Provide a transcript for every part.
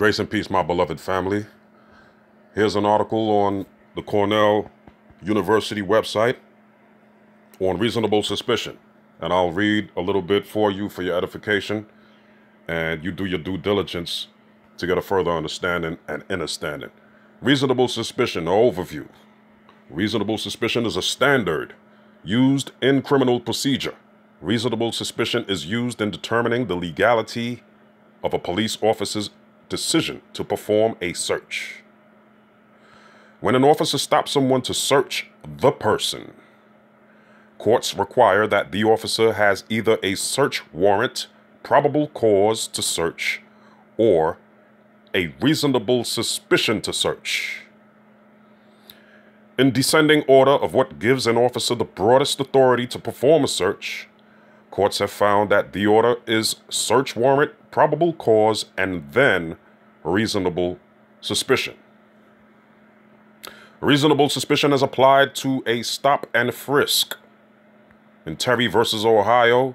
Grace and peace, my beloved family. Here's an article on the Cornell University website on reasonable suspicion. And I'll read a little bit for you for your edification, and you do your due diligence to get a further understanding and understanding. Reasonable suspicion overview. Reasonable suspicion is a standard used in criminal procedure. Reasonable suspicion is used in determining the legality of a police officer's decision to perform a search. When an officer stops someone to search the person, courts require that the officer has either a search warrant, probable cause to search, or a reasonable suspicion to search. In descending order of what gives an officer the broadest authority to perform a search, courts have found that the order is search warrant, probable cause, and then reasonable suspicion. Reasonable suspicion is applied to a stop and frisk. In Terry versus Ohio,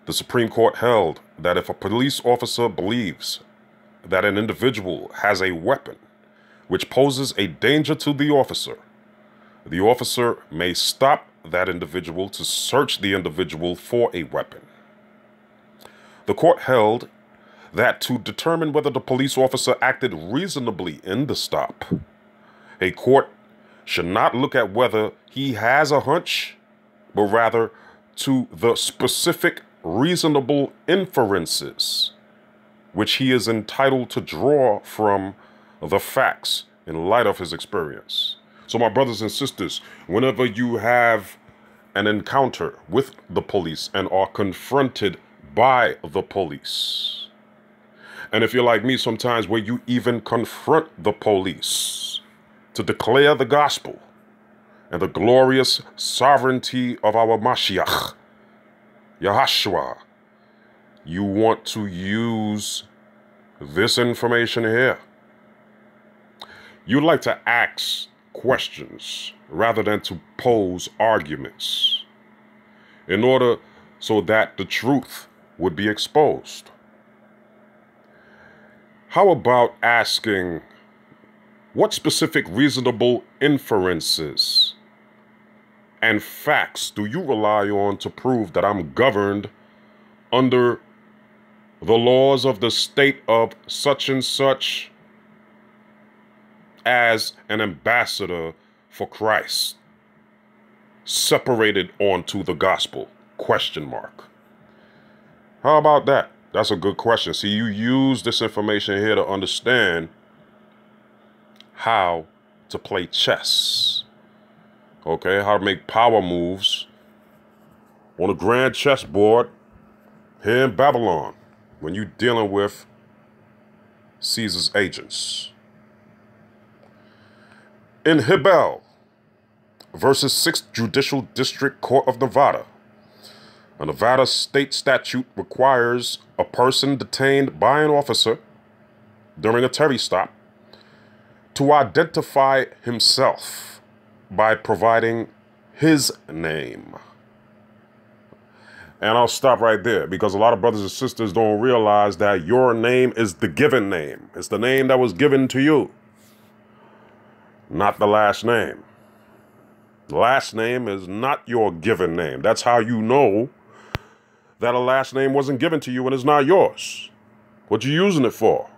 the Supreme Court held that if a police officer believes that an individual has a weapon which poses a danger to the officer may stop that individual to search the individual for a weapon. The court held that to determine whether the police officer acted reasonably in the stop, a court should not look at whether he has a hunch, but rather to the specific reasonable inferences which he is entitled to draw from the facts in light of his experience. So my brothers and sisters, whenever you have an encounter with the police and are confronted by the police, and if you're like me sometimes where you even confront the police to declare the gospel and the glorious sovereignty of our Mashiach, Yahashua, you want to use this information here. You'd like to ask questions rather than to pose arguments in order so that the truth would be exposed. How about asking, what specific reasonable inferences and facts do you rely on to prove that I'm governed under the laws of the state of such and such as an ambassador for Christ, separated onto the gospel? Question mark. How about that? That's a good question. See, you use this information here to understand how to play chess. Okay, how to make power moves on a grand chessboard here in Babylon when you're dealing with Caesar's agents. In Hibel versus 6th Judicial District Court of Nevada, a Nevada state statute requires a person detained by an officer during a Terry stop to identify himself by providing his name. And I'll stop right there because a lot of brothers and sisters don't realize that your name is the given name. It's the name that was given to you, not the last name. The last name is not your given name. That's how you know that a last name wasn't given to you and is not yours. What you using it for?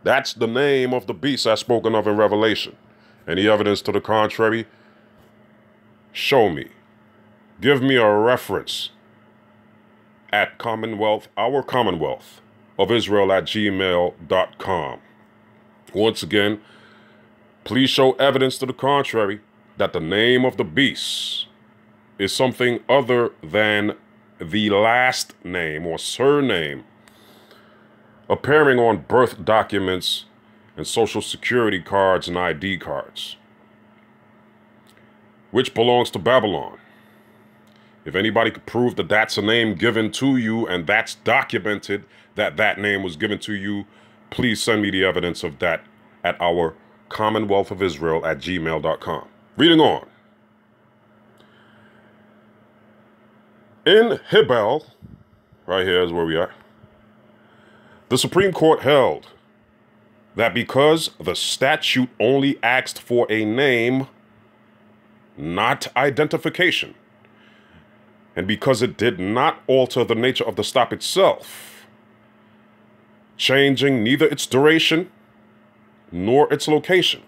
That's the name of the beast as spoken of in Revelation. Any evidence to the contrary? Show me. Give me a reference at our Commonwealth of Israel at gmail.com. Once again, please show evidence to the contrary that the name of the beast is something other than the last name or surname appearing on birth documents and social security cards and ID cards, which belongs to Babylon. If anybody could prove that that's a name given to you and that's documented that that name was given to you, please send me the evidence of that at our Commonwealth of Israel at gmail.com. Reading on. In Hibel, right here is where we are. The Supreme Court held that because the statute only asked for a name, not identification, and because it did not alter the nature of the stop itself, changing neither its duration nor its location,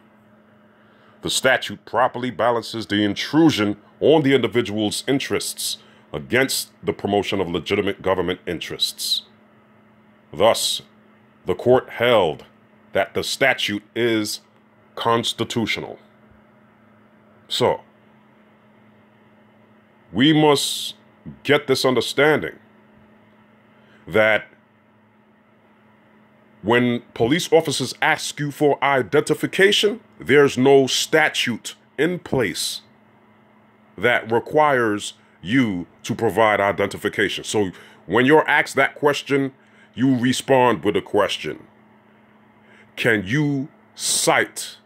the statute properly balances the intrusion on the individual's interests against the promotion of legitimate government interests. Thus, the court held that the statute is constitutional. So, we must get this understanding that when police officers ask you for identification, there's no statute in place that requires you to provide identification. So when you're asked that question, you respond with a question. Can you cite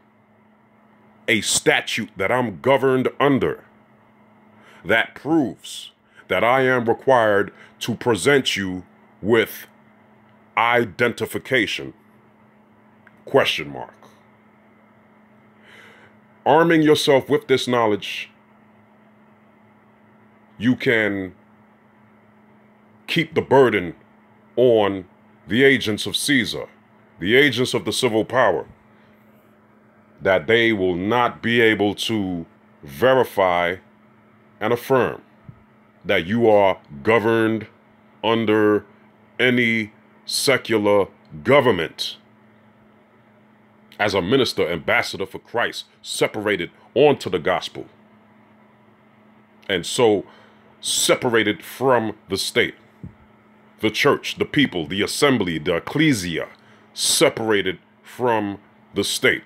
a statute that I'm governed under that proves that I am required to present you with identification? Question mark. Arming yourself with this knowledge, you can keep the burden on the agents of Caesar, the agents of the civil power, that they will not be able to verify and affirm that you are governed under any secular government as a minister, ambassador for Christ, separated onto the gospel, and so separated from the state, the church, the people, the assembly, the ecclesia, separated from the state,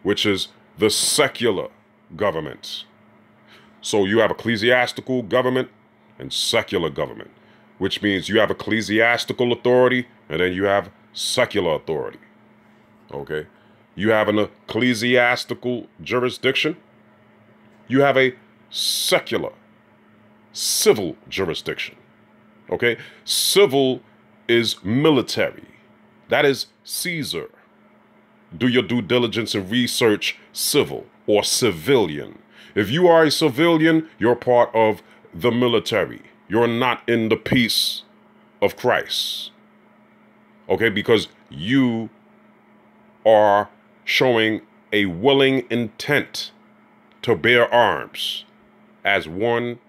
which is the secular government. So you have ecclesiastical government and secular government, which means you have ecclesiastical authority and then you have secular authority. Okay? You have an ecclesiastical jurisdiction. You have a secular, civil jurisdiction. Okay? Civil is military. That is Caesar. Do your due diligence and research civil or civilian. If you are a civilian, you're part of the military. You're not in the peace of Christ. Okay? Because you are showing a willing intent to bear arms as one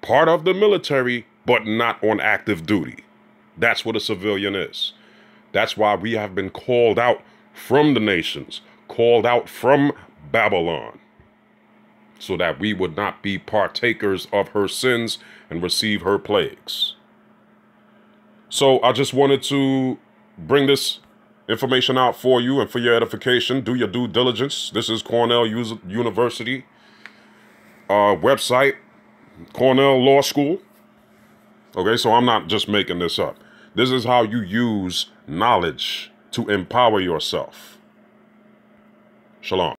part of the military, but not on active duty. That's what a civilian is. That's why we have been called out from the nations, called out from Babylon, so that we would not be partakers of her sins and receive her plagues. So I just wanted to bring this information out for you and for your edification. Do your due diligence. This is Cornell University website, Cornell Law School. Okay, so I'm not just making this up. This is how you use knowledge to empower yourself. Shalom.